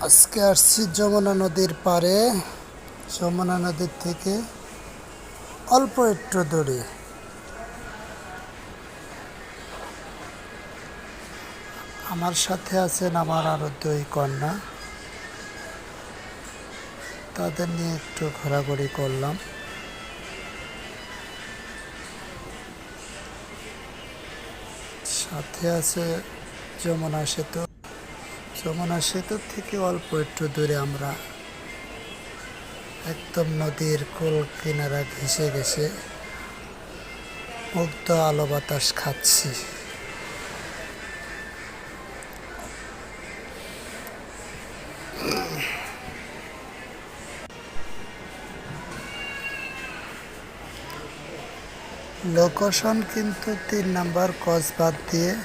আজকে আসছি যমুনা নদীর পাড়ে। যমুনা নদীর থেকে অল্প একটু দূরে আমার সাথে আছেন আমার আরো দুই কন্যা। তাদের নিয়ে একটু ঘোরাঘুরি করলাম। সাথে আছে যমুনা সেতু। যমুনা সেতু থেকে অল্প একটু দূরে আমরা একদম নদীর কোল কিনারা ঘেঁষে ঘেঁষে মুক্ত আলো বাতাস খাচ্ছি। লোকেশন কিন্তু 3 নম্বর কসবাদ দিয়ে।